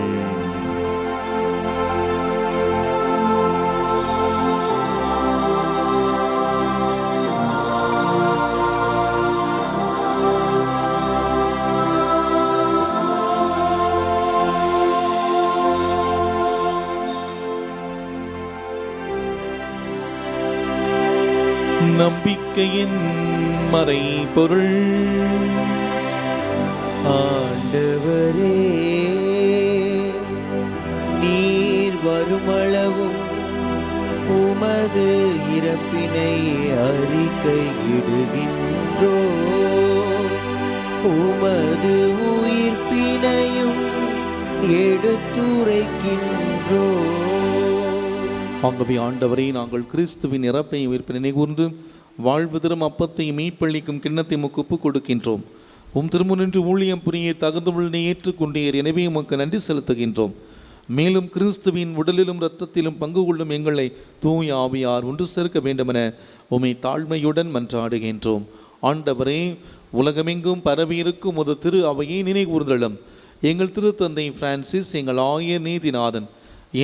Speaker 2: நம்பிக்கையின் மறைபொருள்.
Speaker 1: ஆண்டவரே, நீர் வருமளவும் உமது இறப்பினை அறிக்கையிடுகின்றோ, உமது உயிர்ப்பினையும் எடுத்துரைக்கின்றோ.
Speaker 2: ஆகவே ஆண்டவரே, நாங்கள் கிறிஸ்துவின் இறப்பை உயிர்ப்பை நினைகூர்ந்து வாழ்வு தரும் அப்பத்தையும் மீட்பளிக்கும் கிண்ணத்தை உமக்கு ஒப்புக் கொடுக்கின்றோம். திருமுனின்று ஊழியம் புரிய தகுந்தவளை ஏற்றுக்கொண்டீர், எனவே உமக்கு நன்றி செலுத்துகின்றோம். மேலும் கிறிஸ்துவின் உடலிலும் இரத்தத்திலும் பங்கு கொள்ளும் எங்களை தூய ஆவியார் ஒன்று சேர்க்க வேண்டுமென உம்மை தாழ்மையுடன் மன்றாடுகின்றோம். ஆண்டவரே, உலகமெங்கும் பரவியிருக்கும் ஒரு திரு அவையை நினைகூர்ந்தலும். எங்கள் திருத்தந்தை பிரான்சிஸ், எங்கள் ஆயர் நீதிநாதன்,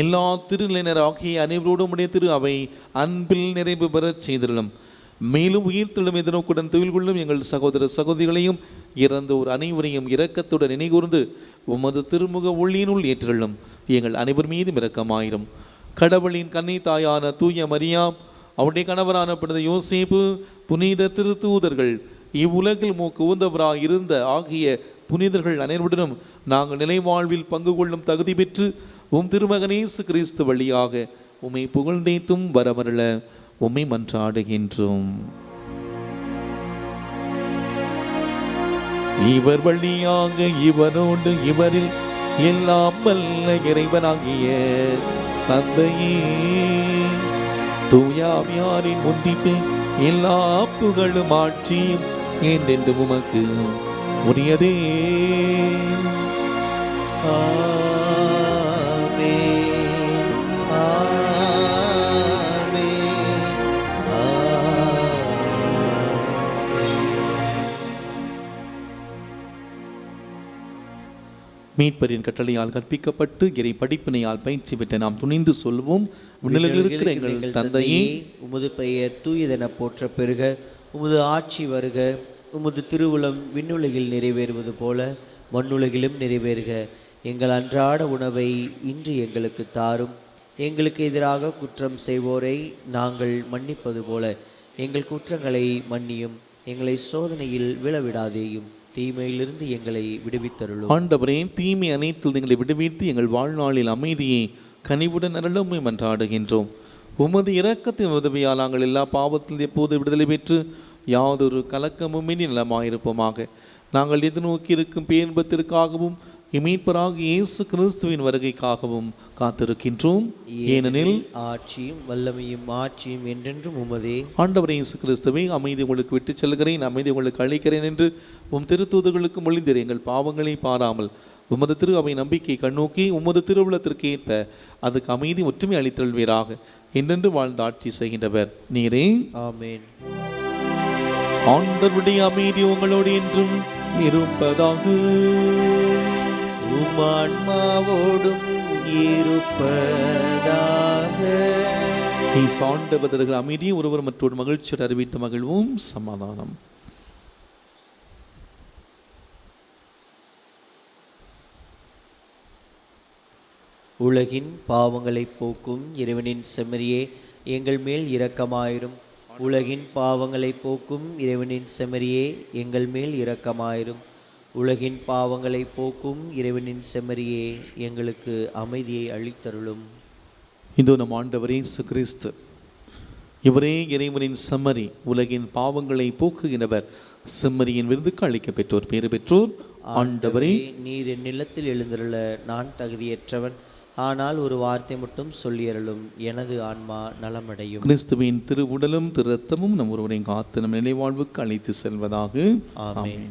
Speaker 2: எல்லா திருநிலையினர் ஆகிய அனைவரோடும் உடைய திரு அவை அன்பில் நிறைவு பெறச் செய்திடலும். மேலும் உயிர்த்தெழும் எதிர்நோக்குடன் தொழில் கொள்ளும் எங்கள் சகோதர சகோதரிகளையும் இறந்தோர் அனைவரையும் இரக்கத்துடன் நினைகூர்ந்து உமது திருமுக ஒளியினுள் ஏற்றிடலும். எங்கள் அனைவர் மீதும் இரக்கமாயிரும். கடவுளின் கன்னை தாயான தூய மரியா, அவருடைய கணவரான புனித யோசேப்பு, புனித திருத்தூதர்கள், இவ்வுலகில் மூக்கு உந்தவராய் இருந்த ஆகிய புனிதர்கள் அனைவருடனும் நாங்கள் நிலைவாழ்வில் பங்கு கொள்ளும் தகுதி பெற்று திருமகன் இயேசு கிறிஸ்து வழியாக உம்மை புகழ்ந்தேத்தும் வரமருள உம்மை மன்றாடுகின்றோம். இவர் வழியாக இவரோடு இவரில் எல்லாம் வல்ல இறைவனாகிய தந்தையே, தூய ஆவியாரின் ஒன்றிப்பு எல்லா புகழும் ஆட்சியும் என்றென்று உமக்கு உரியதே. மீட்பரின் கட்டளையால் கற்பிக்கப்பட்டு இறை படிப்பினையால் பயிற்சி பெற்ற நாம் துணிந்து சொல்வோம்: விண்ணுலகில் இருக்கிற எங்கள் தந்தையே,
Speaker 1: உமது பெயர் தூயதென போற்ற பெறுக, உமது ஆட்சி வருக, உமது திருவுளம் விண்ணுலகில் நிறைவேறுவது போல மண்ணுலகிலும் நிறைவேறுக. எங்கள் அன்றாட உணவை இன்று எங்களுக்கு தாரும். எங்களுக்கு எதிராக குற்றம் செய்வோரை நாங்கள் மன்னிப்பது போல எங்கள் குற்றங்களை மன்னியும். எங்களை சோதனையில் விழவிடாதேயும், தீமையிலிருந்து எங்களை விடுவித்தருளும்.
Speaker 2: ஆண்டவரே, தீமை அனைத்தில் எங்களை விடுவித்து எங்கள் வாழ்நாளில் அமைதியை கனிவுடன் அருளுமை மன்றாடுகின்றோம். உமது இரக்கத்தின் உதவியால் நாங்கள் எல்லா பாவத்தில் எப்போது விடுதலை பெற்று யாதொரு கலக்கமுமின்றி நலமாயிருப்போமாக. நாங்கள் எதிர்நோக்கி இருக்கும் பேரின்பத்திற்காகவும் மீட்பராக இயேசு கிறிஸ்துவின் வருகைக்காகவும் காத்திருக்கின்றோம். ஏனெனில்
Speaker 1: ஆட்சியும் வல்லமையும் மாட்சியும் என்றென்றும் உமதே.
Speaker 2: ஆண்டவர் இயேசு கிறிஸ்துவே, அமைதி உங்களுக்கு விட்டு செல்கிறேன், அமைதி உங்களுக்கு அளிக்கிறேன் என்று உம் திருத்தூதர்களுக்கு மொழிந்தீர். எங்கள் பாவங்களை பாராமல் உமது திரு அவை நம்பிக்கை கண்ணோக்கி உமது திருவுளத்திற்கு ஏற்ப அதுக்கு அமைதி ஒற்றுமை அளித்தல்வீராக. என்றென்று வாழ்ந்து ஆட்சி செய்கின்றவர் நீரே.
Speaker 1: ஆமென்.
Speaker 2: ஆண்டவருடைய அமைதி உங்களோடு என்றும் இருப்பதாக.
Speaker 1: உம்மான்மாவோடும் இருப்பதாக.
Speaker 2: ஆண்டவர் அமைதியை ஒருவர் மற்றொரு மகிழ்ச்சியோடு அறிவித்து மகிழ்வோம். சமாதானம்.
Speaker 1: உலகின் பாவங்களை போக்கும் இறைவனின் செம்மறியே எங்கள் மேல் இரக்கமாயிரும். உலகின் பாவங்களை போக்கும் இறைவனின் செம்மறியே எங்கள் மேல் இரக்கமாயிரும். உலகின் பாவங்களை போக்கும் இறைவனின் செம்மறியே எங்களுக்கு அமைதியை அளித்தருளும்.
Speaker 2: இதோ நம் ஆண்டவர் இயேசு கிறிஸ்து, இவரே இறைவனின் செம்மறி, உலகின் பாவங்களை போக்குகிறவர். செம்மறியின் விருதுக்கு அளிக்க பெற்றோர் பேறு பெற்றோர். ஆண்டவரே,
Speaker 1: நீர் என் நிலத்தில் எழுந்தருள நான் தகுதியற்றவன். ஆனால் ஒரு வார்த்தை மட்டும் சொல்லியருளும், எனது ஆன்மா நலமடையும்.
Speaker 2: கிறிஸ்துவின் திருவுடலும் திரு ரத்தமும் நம் ஒருவரையும் காத்து நம் நிலைவாழ்வுக்கு அழைத்து செல்வதாக.
Speaker 1: ஆமென்.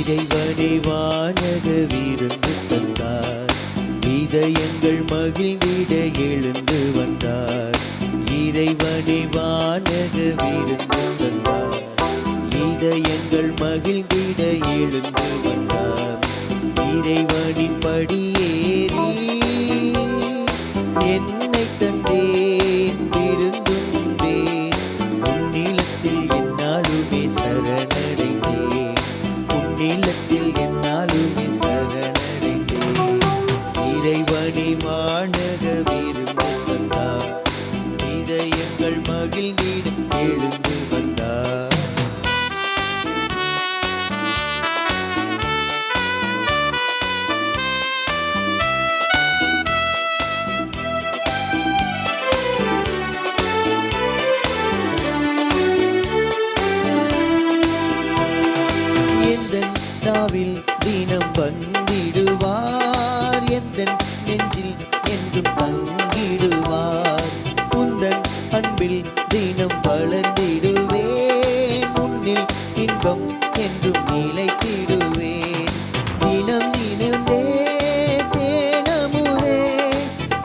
Speaker 1: இறைவனே வானக விருந்து தந்தார், இதயங்கள் மகிழ்ந்திட எழுந்து வந்தார். இறைவனே வானக விருந்து தந்தார், இதயங்கள் மகிழ்ந்திட எழுந்து வந்தார். இறைவனின் படியேறி என்னை தந்தேன், விருந்துண்டேன். உன்னிலத்தில் என்னாலுமே சரணடைந்தேன், உன்னிலத்தில் என்னாலுமே சரணடைந்தேன். இறைவனை வானக விருந்து தந்தார், இதயங்கள் மகிழ்ந்திட எழுந்து வந்தார். எந்தன் நாவில் தினம் வந்திடுவார், எந்தன் நெஞ்சில் என்றும் தங்கிடுவார். உந்தன் அன்பில் தினம் வளர்ந்திடுவேன், உன்னில் இன்பம் என்றும் நிலைத்திடுவேன். தினம் தினந்தே தேனமுதே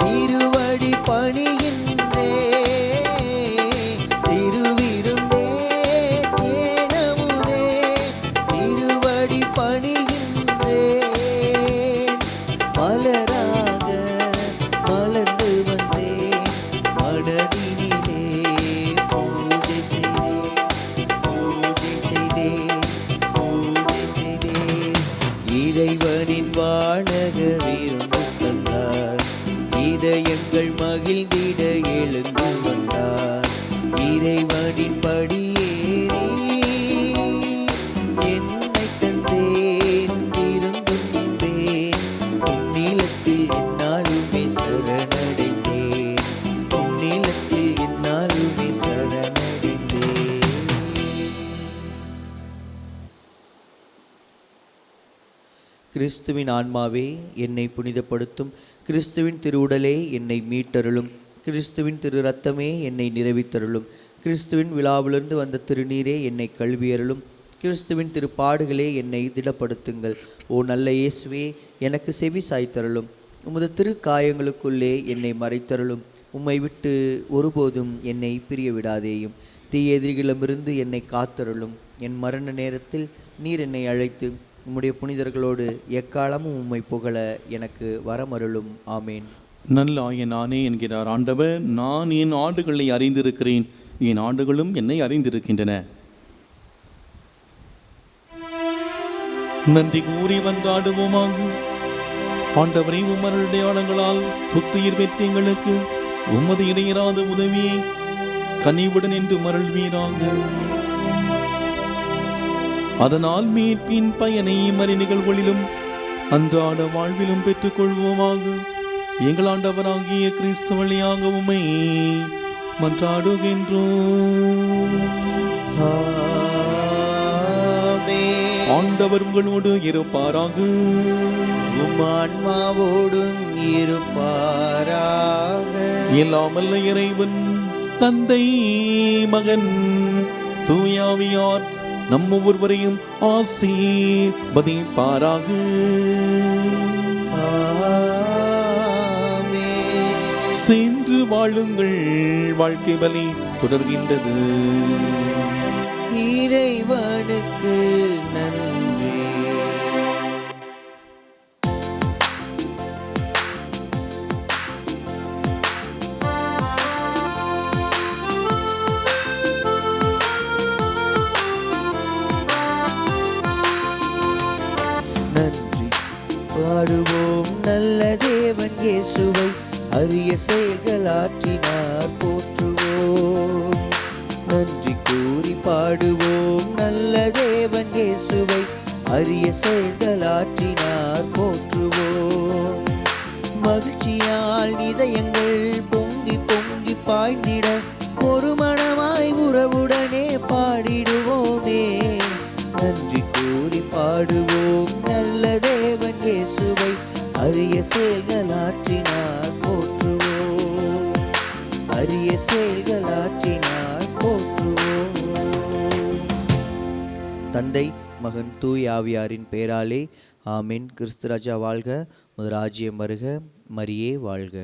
Speaker 1: திருவடி பணிகின்றே, திருவிருந்தே தேனமுதே திருவடி பணிகின்றேன். மலராக மலர்ந்து வந்தேன், மனதினிலே பூஜை செய்தேன், பூஜை செய்தேன், பூஜை செய்தேன். இறைவனின் வானக விருந்து தந்தார், இதயங்கள் மகிழ்ந்திட எழுந்து வந்தார். இறைவனின் படியேறி என்னை தந்தேன், விருந்துண்டேன். உன்னிலத்தில் என்னாலுமே சரணடைந்தேன், உன்னிலத்தில் என்னாலுமே சரணடைந்தேன். கிறிஸ்துவின் ஆன்மாவே என்னை புனிதப்படுத்தும், கிறிஸ்துவின் திருவுடலே என்னை மீட்டருளும், கிறிஸ்துவின் திரு ரத்தமே என்னை நிறைவித்தருளும், கிறிஸ்துவின் விழாவிலிருந்து வந்த திருநீரே என்னை கழுவியருளும், கிறிஸ்துவின் திருப்பாடுகளே என்னை திடப்படுத்துங்கள். ஓ நல்ல இயேசுவே, எனக்கு செவி சாய்த்தருளும், உமது திரு காயங்களுக்குள்ளே என்னை மறைத்தருளும். உம்மை விட்டு ஒருபோதும் என்னை பிரிய விடாதேயும். தீய எதிரிகளிடமிருந்து என்னை காத்தருளும். என் மரண நேரத்தில் நீர் என்னை அழைத்து உம்முடைய புனிதர்களோடு எக்காலமும் உம்மை புகழ எனக்கு வரமருளும். ஆமேன்.
Speaker 2: நல்ல ஆயன் நானே என்கிறார் ஆண்டவர். நான் என் ஆடுகளை அறிந்திருக்கிறேன், என் ஆடுகளும் என்னை அறிந்திருக்கின்றன. நன்றி கூறி வந்தாடுவோமாக. ஆண்டவரை உம்மருடைய ஆடங்களால் புத்துயிர் பெற்ற எங்களுக்கு உமது இடையராத உதவியை கனிவுடன் என்று மருள்வீராக. அதனால் மீட்பின் பயனை மறை நிகழ்வுகளிலும் அன்றாட வாழ்விலும் பெற்றுக் கொள்வோமாக. எங்கள் ஆண்டவராகிய கிறிஸ்து வழியாக உம்மை மன்றாடுகின்றோம். ஆண்டவர் உங்களோடு இருப்பாராக.
Speaker 1: உம் ஆன்மாவோடும் இருப்பாராக.
Speaker 2: எல்லாம் வல்ல இறைவன் தந்தை, மகன், தூயாவியார் நம் ஒவ்வொருவரையும் ஆசீர்வதிப்பாராக. சென்று வாழுங்கள், வாழ்க்கை பலி தொடர்கின்றது.
Speaker 1: இறைவனுக்கு நன்றி. நன்றி பாடுவோம் நல்ல தேவன் இயேசுவை, அரிய செயல்கள் ஆற்றினார் போற்றுவோம். நன்றி கூறி பாடுவோம் நல்ல தேவன் இயேசுவை, அரிய செயல்கள் ஆற்றினார் போற்றுவோம். மகிழ்ச்சியால் இதயங்கள் பொங்கி பொங்கி பாய்ந்திட ஒரு மனமாய் உறவுடனே பாடிடுவோமே. நன்றி கூறி பாடுவோம் நல்ல தேவன் இயேசுவை, அரிய செயல்கள் ஆற்றினார் போற்றுவோம். அரிய செயல்கள் ஆற்றினார் போற்றுவோம். தந்தை, மகன், தூய் ஆவியாரின் பெயராலே ஆமென். கிறிஸ்து ராஜா வாழ்க. உமது ராஜ்யம் வருக. மரியே வாழ்க.